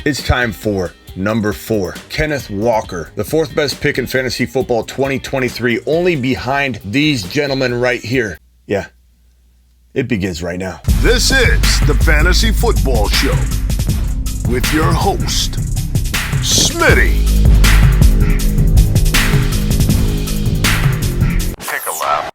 It's time for number 4, Kenneth Walker, the 4th best pick in fantasy football 2023, only behind these gentlemen right here. Yeah, it begins right now. This is the Fantasy Football Show with your host, Smitty. Take a lap.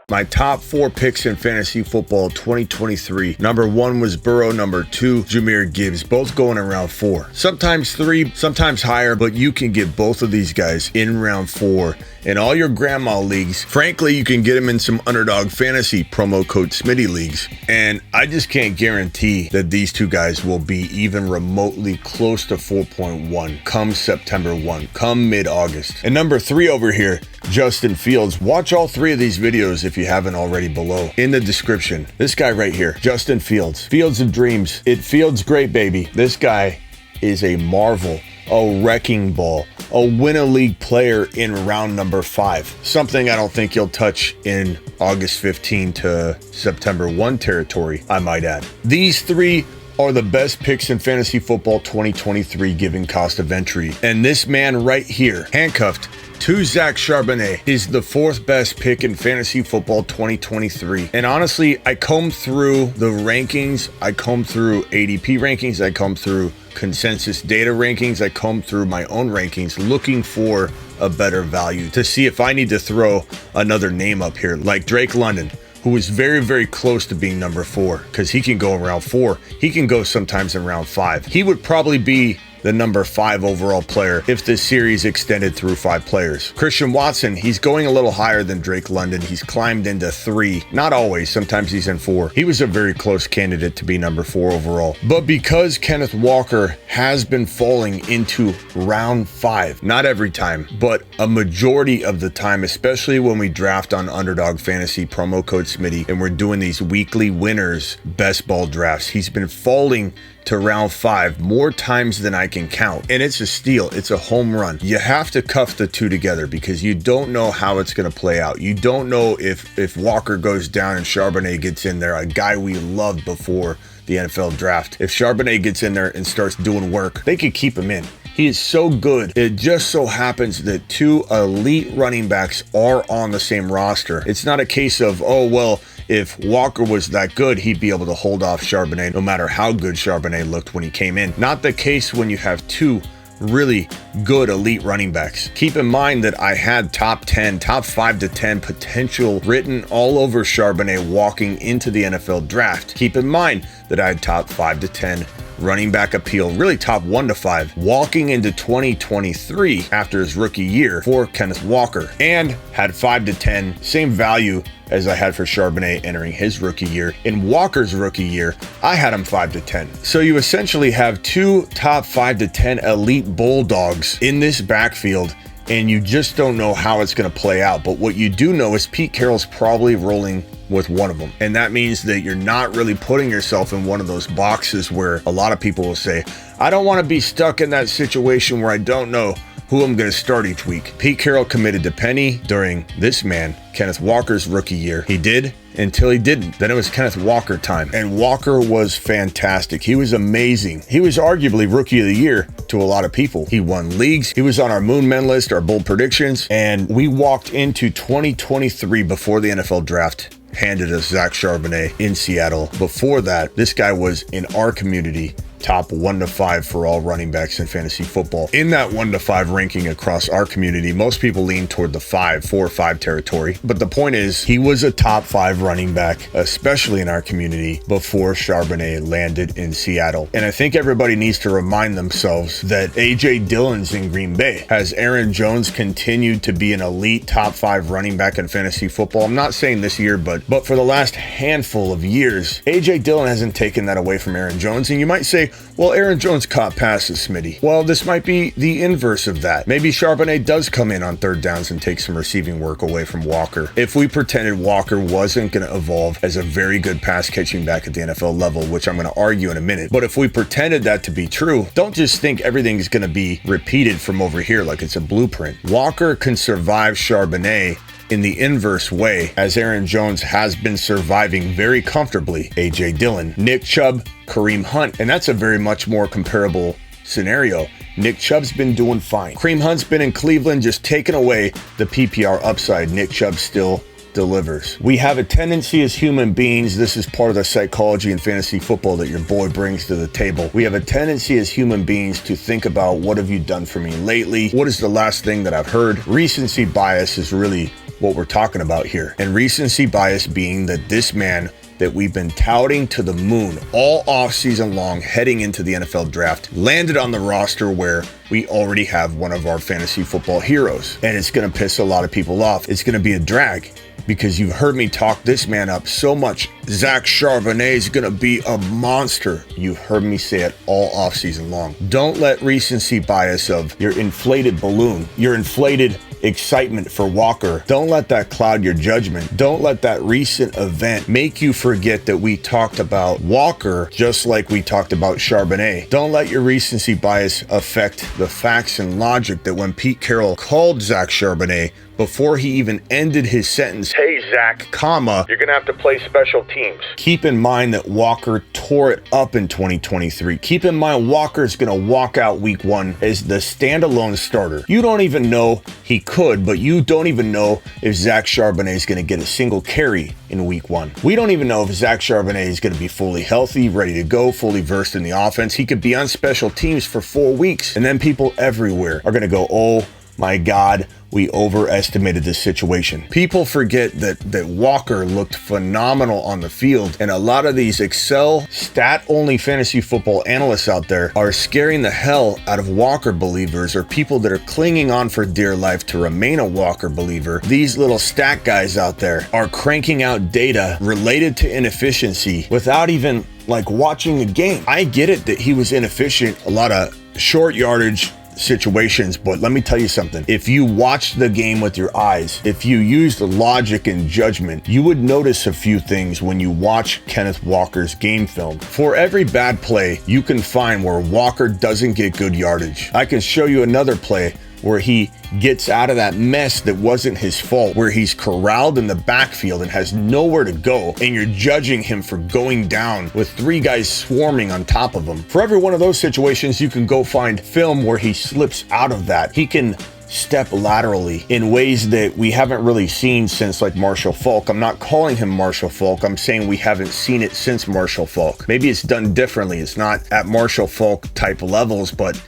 My top 4 picks in fantasy football 2023. Number 1 was Burrow. Number 2, Jahmyr Gibbs. Both going in round 4. Sometimes 3, sometimes higher, but you can get both of these guys in round 4 in all your grandma leagues. Frankly, you can get them in some Underdog fantasy promo code Smitty leagues. And I just can't guarantee that these two guys will be even remotely close to 4.1 come September 1, come mid-August. And number 3 over here, Justin Fields. Watch all 3 of these videos if you haven't already below in the description. This guy right here, Justin Fields. Fields of Dreams. It feels great, baby. This guy is a marvel, a wrecking ball, a win-a-league player in round number 5. Something I don't think you'll touch in August 15 to September 1 territory, I might add. These 3 are the best picks in fantasy football 2023 given cost of entry. And this man right here, handcuffed to Zach Charbonnet, is the 4th best pick in fantasy football 2023. And honestly, I combed through the rankings. I combed through ADP rankings. I combed through consensus data rankings. I combed through my own rankings looking for a better value to see if I need to throw another name up here like Drake London, who is very, very close to being number 4 because he can go in round 4. He can go sometimes in round 5. He would probably be the number 5 overall player if this series extended through 5 players. Christian Watson, he's going a little higher than Drake London. He's climbed into 3. Not always. Sometimes he's in 4. He was a very close candidate to be number 4 overall. But because Kenneth Walker has been falling into round 5, not every time, but a majority of the time, especially when we draft on Underdog Fantasy promo code Smitty and we're doing these weekly winners best ball drafts, he's been falling to round 5 more times than I can count. And it's a steal. It's a home run. You have to cuff the 2 together because you don't know how it's going to play out. You don't know if Walker goes down and Charbonnet gets in there, a guy we loved before the NFL draft. If Charbonnet gets in there and starts doing work, they could keep him in. He is so good. It just so happens that 2 elite running backs are on the same roster. It's not a case of, oh, well, if Walker was that good, he'd be able to hold off Charbonnet no matter how good Charbonnet looked when he came in. Not the case when you have 2 really good elite running backs. Keep in mind that I had top 5 to 10 potential written all over Charbonnet walking into the NFL draft. Keep in mind that I had top 5 to 10 running back appeal, really top 1 to 5, walking into 2023 after his rookie year for Kenneth Walker, and had 5 to 10, same value as I had for Charbonnet entering his rookie year. In Walker's rookie year, I had him 5 to 10. So you essentially have 2 top 5 to 10 elite bulldogs in this backfield, and you just don't know how it's going to play out. But what you do know is Pete Carroll's probably rolling with one of them. And that means that you're not really putting yourself in one of those boxes where a lot of people will say, I don't want to be stuck in that situation where I don't know who I'm going to start each week. Pete Carroll committed to Penny during this man, Kenneth Walker's rookie year. He did until he didn't. Then it was Kenneth Walker time. And Walker was fantastic. He was amazing. He was arguably rookie of the year to a lot of people. He won leagues. He was on our Moon Men list, our bold predictions. And we walked into 2023 before the NFL draft handed us Zach Charbonnet in Seattle. Before that, this guy was in our community top 1 to 5 for all running backs in fantasy football. In that 1 to 5 ranking across our community, most people lean toward the 4 or 5 territory. But the point is, he was a top 5 running back, especially in our community, before Charbonnet landed in Seattle. And I think everybody needs to remind themselves that A.J. Dillon's in Green Bay. Has Aaron Jones continued to be an elite top 5 running back in fantasy football? I'm not saying this year, but for the last handful of years, A.J. Dillon hasn't taken that away from Aaron Jones. And you might say, well, Aaron Jones caught passes, Smitty. Well, this might be the inverse of that. Maybe Charbonnet does come in on 3rd downs and take some receiving work away from Walker. If we pretended Walker wasn't going to evolve as a very good pass catching back at the NFL level, which I'm going to argue in a minute, but if we pretended that to be true, don't just think everything's going to be repeated from over here like it's a blueprint. Walker can survive Charbonnet in the inverse way, as Aaron Jones has been surviving very comfortably A.J. Dillon, Nick Chubb, Kareem Hunt, and that's a very much more comparable scenario, Nick Chubb's been doing fine. Kareem Hunt's been in Cleveland, just taking away the PPR upside. Nick Chubb still delivers. We have a tendency as human beings, this is part of the psychology in fantasy football that your boy brings to the table. We have a tendency as human beings to think about, what have you done for me lately? What is the last thing that I've heard? Recency bias is really what we're talking about here. And recency bias being that this man that we've been touting to the moon all offseason long heading into the NFL draft landed on the roster where we already have one of our fantasy football heroes. And it's going to piss a lot of people off. It's going to be a drag, because you've heard me talk this man up so much. Zach Charbonnet is going to be a monster. You've heard me say it all offseason long. Don't let recency bias of your inflated balloon, your inflated excitement for Walker, don't let that cloud your judgment. Don't let that recent event make you forget that we talked about Walker just like we talked about Charbonnet. Don't let your recency bias affect the facts and logic that when Pete Carroll called Zach Charbonnet, before he even ended his sentence, "Hey Zach, comma, you're gonna have to play special teams." Keep in mind that Walker tore it up in 2023. Keep in mind Walker's gonna walk out week 1 as the standalone starter. You don't even know, he could, but you don't even know if Zach Charbonnet is gonna get a single carry in week 1. We don't even know if Zach Charbonnet is gonna be fully healthy, ready to go, fully versed in the offense. He could be on special teams for 4 weeks, and then people everywhere are gonna go, "Oh my God, we overestimated this situation." People forget that Walker looked phenomenal on the field, and a lot of these Excel stat-only fantasy football analysts out there are scaring the hell out of Walker believers, or people that are clinging on for dear life to remain a Walker believer. These little stat guys out there are cranking out data related to inefficiency without even watching the game. I get it that he was inefficient, a lot of short yardage situations, but let me tell you something. If you watched the game with your eyes, if you used logic and judgment, you would notice a few things when you watch Kenneth Walker's game film. For every bad play, you can find where Walker doesn't get good yardage. I can show you another play where he gets out of that mess that wasn't his fault, where he's corralled in the backfield and has nowhere to go, and you're judging him for going down with 3 guys swarming on top of him. For every one of those situations, you can go find film where he slips out of that. He can step laterally in ways that we haven't really seen since Marshall Faulk. I'm not calling him Marshall Faulk. I'm saying we haven't seen it since Marshall Faulk. Maybe it's done differently. It's not at Marshall Faulk type levels, but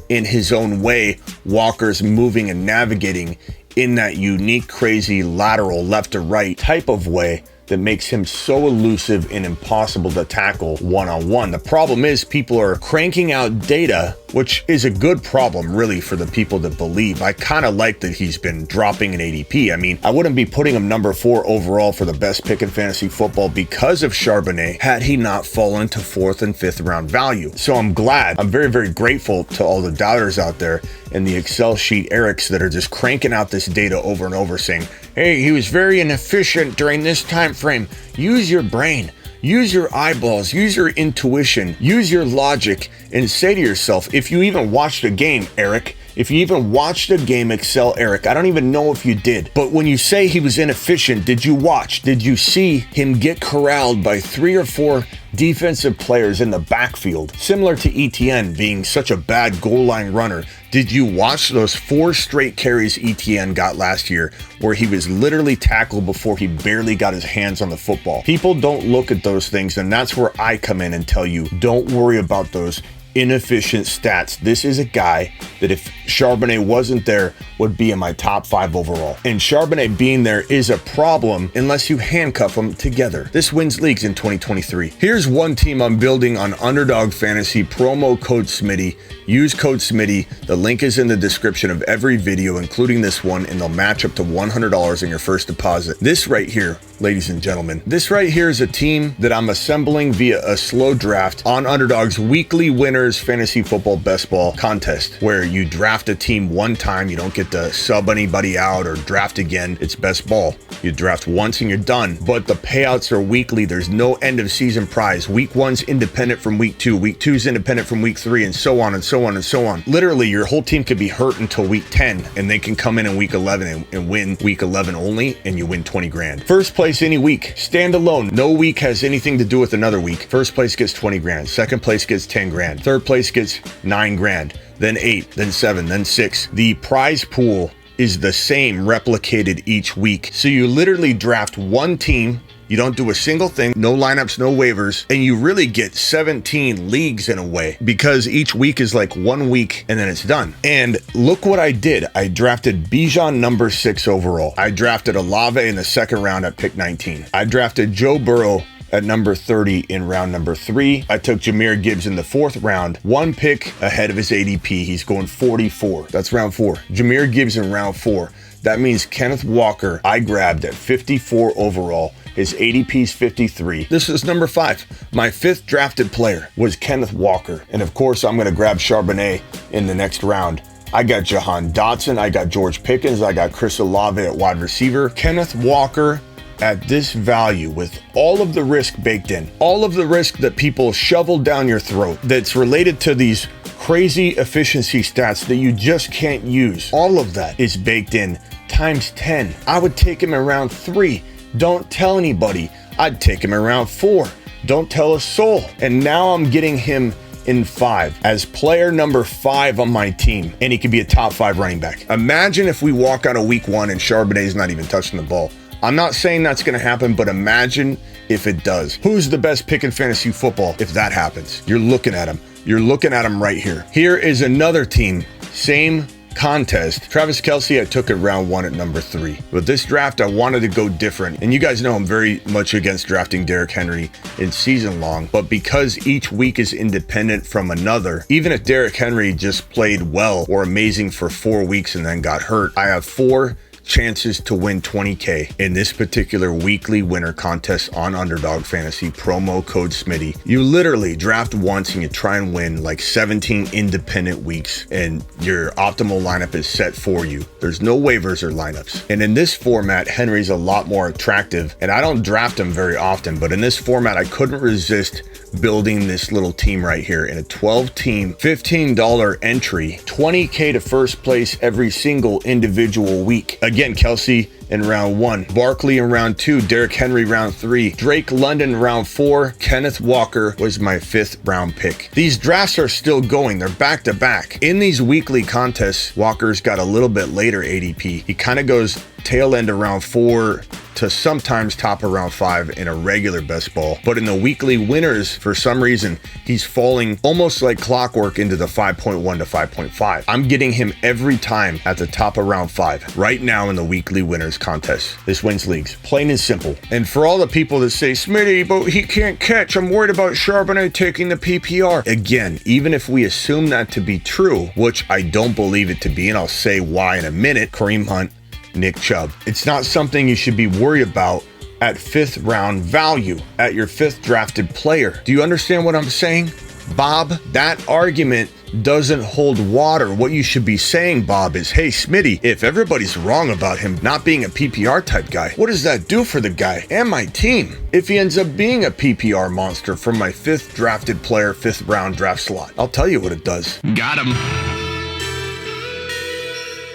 in his own way, Walker's moving and navigating in that unique, crazy, lateral, left to right type of way that makes him so elusive and impossible to tackle one-on-one. The problem is people are cranking out data, which is a good problem really for the people that believe. I kind of like that he's been dropping in ADP. I mean, I wouldn't be putting him number 4 overall for the best pick in fantasy football because of Charbonnet had he not fallen to 4th and 5th round value. So I'm glad, I'm very, very grateful to all the doubters out there and the Excel sheet Erics that are just cranking out this data over and over saying, "Hey, he was very inefficient during this time frame." Use your brain. Use your eyeballs, use your intuition, use your logic, and say to yourself, if you even watched a game, Eric, if you even watched a game, Excel Eric, I don't even know if you did, but when you say he was inefficient, did you watch? Did you see him get corralled by 3 or 4 defensive players in the backfield? Similar to ETN being such a bad goal line runner. Did you watch those 4 straight carries ETN got last year where he was literally tackled before he barely got his hands on the football? People don't look at those things, and that's where I come in and tell you, don't worry about those inefficient stats. This is a guy that if Charbonnet wasn't there would be in my top 5 overall. And Charbonnet being there is a problem unless you handcuff them together. This wins leagues in 2023. Here's one team I'm building on Underdog Fantasy, promo code Smitty. Use code Smitty. The link is in the description of every video, including this one, and they'll match up to $100 in your first deposit. This right here, ladies and gentlemen, this right here is a team that I'm assembling via a slow draft on Underdog's weekly winners fantasy football best ball contest, where you draft a team one time. You don't get to sub anybody out or draft again. It's best ball. You draft once and you're done. But the payouts are weekly. There's no end of season prize. Week 1's independent from week 2. Week 2's independent from week 3, and so on and so on and so on. Literally, your whole team could be hurt until week 10, and they can come in week 11 and win week 11 only, and you win 20 grand. First place any week, stand alone. No week has anything to do with another week. First place gets 20 grand. Second place gets 10 grand. Third place gets 9 grand. Then 8, then 7, then 6. The prize pool is the same, replicated each week. So you literally draft one team. You don't do a single thing, no lineups, no waivers, and you really get 17 leagues in a way, because each week is like 1 week and then it's done. And look what I did. I drafted Bijan number 6 overall. I drafted Olave in the second round at pick 19. I drafted Joe Burrow at number 30 in round number 3. I took Jahmyr Gibbs in the 4th round, 1 pick ahead of his ADP. He's going 44. That's round 4. Jahmyr Gibbs in round 4. That means Kenneth Walker I grabbed at 54 overall. His ADP's 53. This is number 5. My 5th drafted player was Kenneth Walker. And of course, I'm going to grab Charbonnet in the next round. I got Jahan Dotson. I got George Pickens. I got Chris Olave at wide receiver. Kenneth Walker at this value, with all of the risk baked in, all of the risk that people shovel down your throat that's related to these crazy efficiency stats that you just can't use. All of that is baked in times 10. I would take him in round 3. Don't tell anybody. I'd take him in round 4. Don't tell a soul. And now I'm getting him in 5 as player number 5 on my team, and he could be a top 5 running back. Imagine if we walk out of week 1 and Charbonnet's not even touching the ball. I'm not saying that's going to happen, but imagine if it does. Who's the best pick in fantasy football if that happens? You're looking at him. You're looking at him right here. Here is another team, same contest. Travis Kelce, I took it round 1 at number 3. But this draft, I wanted to go different. And you guys know I'm very much against drafting Derrick Henry in season long. But because each week is independent from another, even if Derrick Henry just played well or amazing for 4 weeks and then got hurt, I have 4 chances to win 20K in this particular weekly winner contest on Underdog Fantasy, promo code Smitty. You literally draft once and you try and win like 17 independent weeks, and your optimal lineup is set for you. There's no waivers or lineups. And in this format, Henry's a lot more attractive, and I don't draft him very often, but in this format, I couldn't resist building this little team right here in a 12-team, $15 entry, 20K to first place every single individual week. Again, Kelce in round 1, Barkley in round 2, Derrick Henry round 3, Drake London round 4, Kenneth Walker was my 5th round pick. These drafts are still going. They're back to back. In these weekly contests, Walker's got a little bit later ADP. He kind of goes tail end of round 4 to sometimes top of round 5 in a regular best ball. But in the weekly winners, for some reason, he's falling almost like clockwork into the 5.1 to 5.5. I'm getting him every time at the top of round 5 right now in the weekly winners contest. This wins leagues, plain and simple. And for all the people that say, Smitty, but he can't catch, I'm worried about Charbonnet taking the PPR. Again, even if we assume that to be true, which I don't believe it to be, and I'll say why in a minute, Kareem Hunt, Nick Chubb. It's not something you should be worried about at 5th round value, at your 5th drafted player. Do you understand what I'm saying, Bob? That argument doesn't hold water. What you should be saying, Bob, is, hey, Smitty, if everybody's wrong about him not being a PPR type guy, what does that do for the guy and my team if he ends up being a PPR monster from my 5th drafted player, 5th round draft slot? I'll tell you what it does. Got him.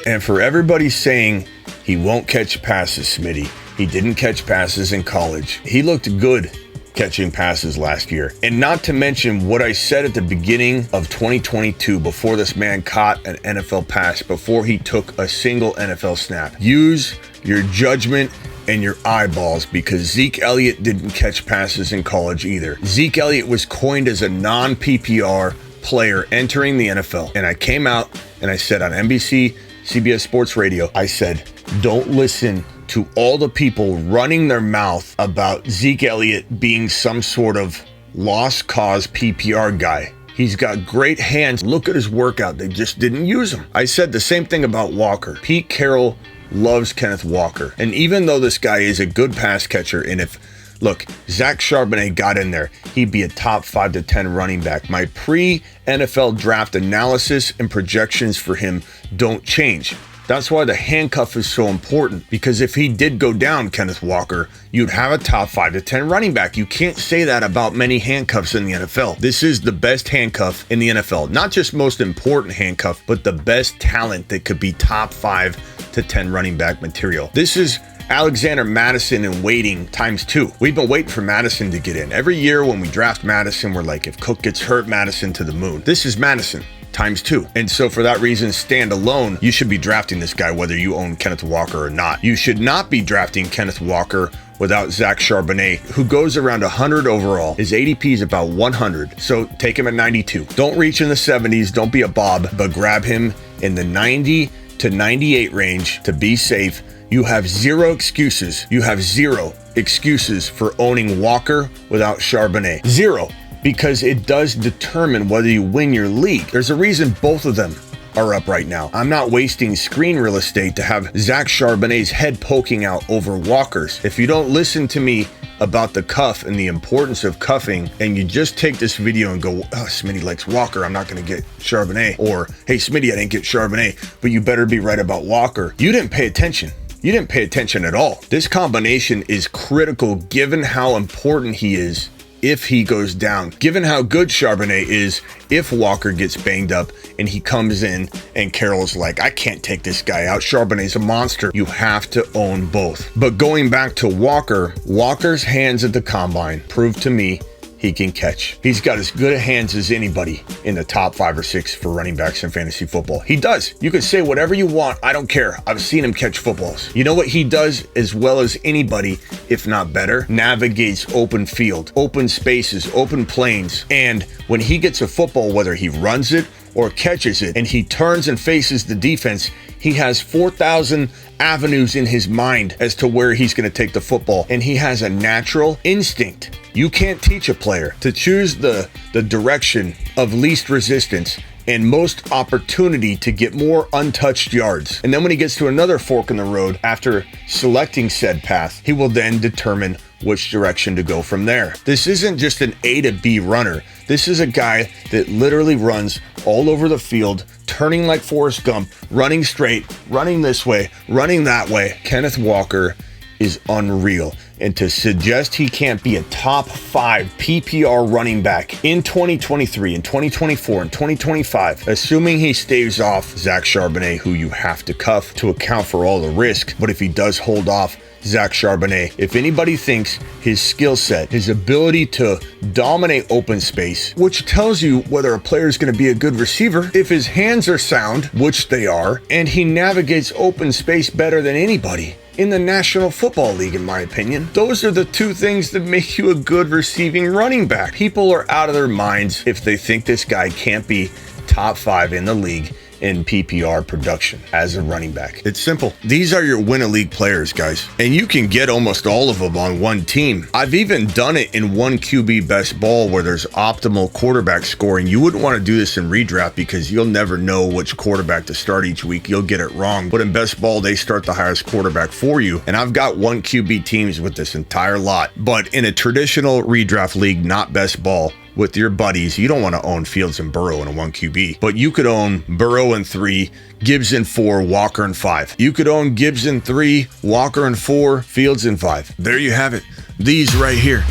And for everybody saying he won't catch passes, Smitty, he didn't catch passes in college. He looked good catching passes last year. And not to mention what I said at the beginning of 2022, before this man caught an NFL pass, before he took a single NFL snap. Use your judgment and your eyeballs, because Zeke Elliott didn't catch passes in college either. Zeke Elliott was coined as a non-PPR player entering the NFL. And I came out and I said on NBC, CBS Sports Radio, I said, don't listen to all the people running their mouth about Zeke Elliott being some sort of lost cause PPR guy. He's got great hands. Look at his workout. They just didn't use him. I said the same thing about Walker. Pete Carroll loves Kenneth Walker. And even though this guy is a good pass catcher, and if Look, Zach Charbonnet got in there. He'd be a top 5 to 10 running back. My pre-NFL draft analysis and projections for him don't change. That's why the handcuff is so important, because if he did go down, Kenneth Walker, you'd have a top 5 to 10 running back. You can't say that about many handcuffs in the NFL. This is the best handcuff in the NFL. Not just most important handcuff, but the best talent that could be top 5 to 10 running back material. This is Alexander Madison in waiting times 2. We've been waiting for Madison to get in. Every year when we draft Madison, we're like, if Cook gets hurt, Madison to the moon. This is Madison times 2. And so for that reason, stand alone, you should be drafting this guy whether you own Kenneth Walker or not. You should not be drafting Kenneth Walker without Zach Charbonnet, who goes around 100 overall. His ADP is about 100, so take him at 92. Don't reach in the 70s, don't be a Bob, but grab him in the 90 to 98 range to be safe. You have zero excuses. You have zero excuses for owning Walker without Charbonnet. Zero. Because it does determine whether you win your league. There's a reason both of them are up right now. I'm not wasting screen real estate to have Zach Charbonnet's head poking out over Walker's. If you don't listen to me about the cuff and the importance of cuffing, and you just take this video and go, oh, Smitty likes Walker, I'm not going to get Charbonnet. Or, hey, Smitty, I didn't get Charbonnet, but you better be right about Walker. You didn't pay attention. You didn't pay attention at all. This combination is critical given how important he is if he goes down, given how good Charbonnet is if Walker gets banged up and he comes in and Carroll's like, I can't take this guy out. Charbonnet's a monster. You have to own both. But going back to Walker, Walker's hands at the combine proved to me he can catch. He's got as good a hands as anybody in the top 5 or 6 for running backs in fantasy football. He does. You can say whatever you want. I don't care. I've seen him catch footballs. You know what he does as well as anybody, if not better? Navigates open field, open spaces, open planes. And when he gets a football, whether he runs it or catches it, and he turns and faces the defense, he has 4,000 avenues in his mind as to where he's going to take the football. And he has a natural instinct. You can't teach a player to choose the direction of least resistance and most opportunity to get more untouched yards. And then when he gets to another fork in the road, after selecting said path, he will then determine which direction to go from there. This isn't just an A to B runner. This is a guy that literally runs all over the field, turning like Forrest Gump, running straight, running this way, running that way. Kenneth Walker is unreal. And to suggest he can't be a top 5 PPR running back in 2023, in 2024, and 2025, assuming he staves off Zach Charbonnet, who you have to cuff to account for all the risk. But if he does hold off Zach Charbonnet, if anybody thinks his skill set, his ability to dominate open space, which tells you whether a player is going to be a good receiver, if his hands are sound, which they are, and he navigates open space better than anybody in the National Football League, in my opinion. Those are the 2 things that make you a good receiving running back. People are out of their minds if they think this guy can't be top 5 in the league in PPR production as a running back. It's simple. These are your win-a-league players, guys. And you can get almost all of them on one team. I've even done it in one QB best ball where there's optimal quarterback scoring. You wouldn't want to do this in redraft because you'll never know which quarterback to start each week. You'll get it wrong. But in best ball, they start the highest quarterback for you. And I've got one QB teams with this entire lot. But in a traditional redraft league, not best ball, with your buddies, you don't want to own Fields and Burrow in a 1 QB, but you could own Burrow in 3, Gibbs in 4, Walker in 5. You could own Gibbs in 3, Walker in 4, Fields in 5. There you have it. These right here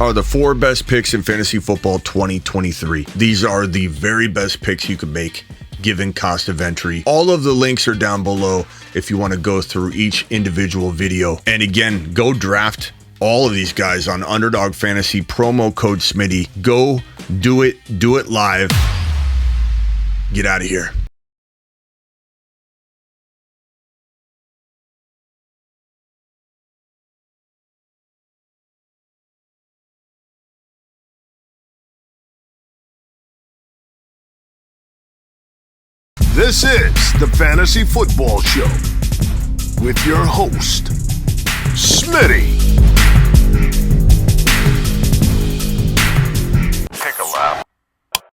are the 4 best picks in fantasy football 2023. These are the very best picks you could make given cost of entry. All of the links are down below if you want to go through each individual video. And again, go draft all of these guys on Underdog Fantasy, promo code Smitty. Go do it live. Get out of here. This is the Fantasy Football Show with your host, Smitty.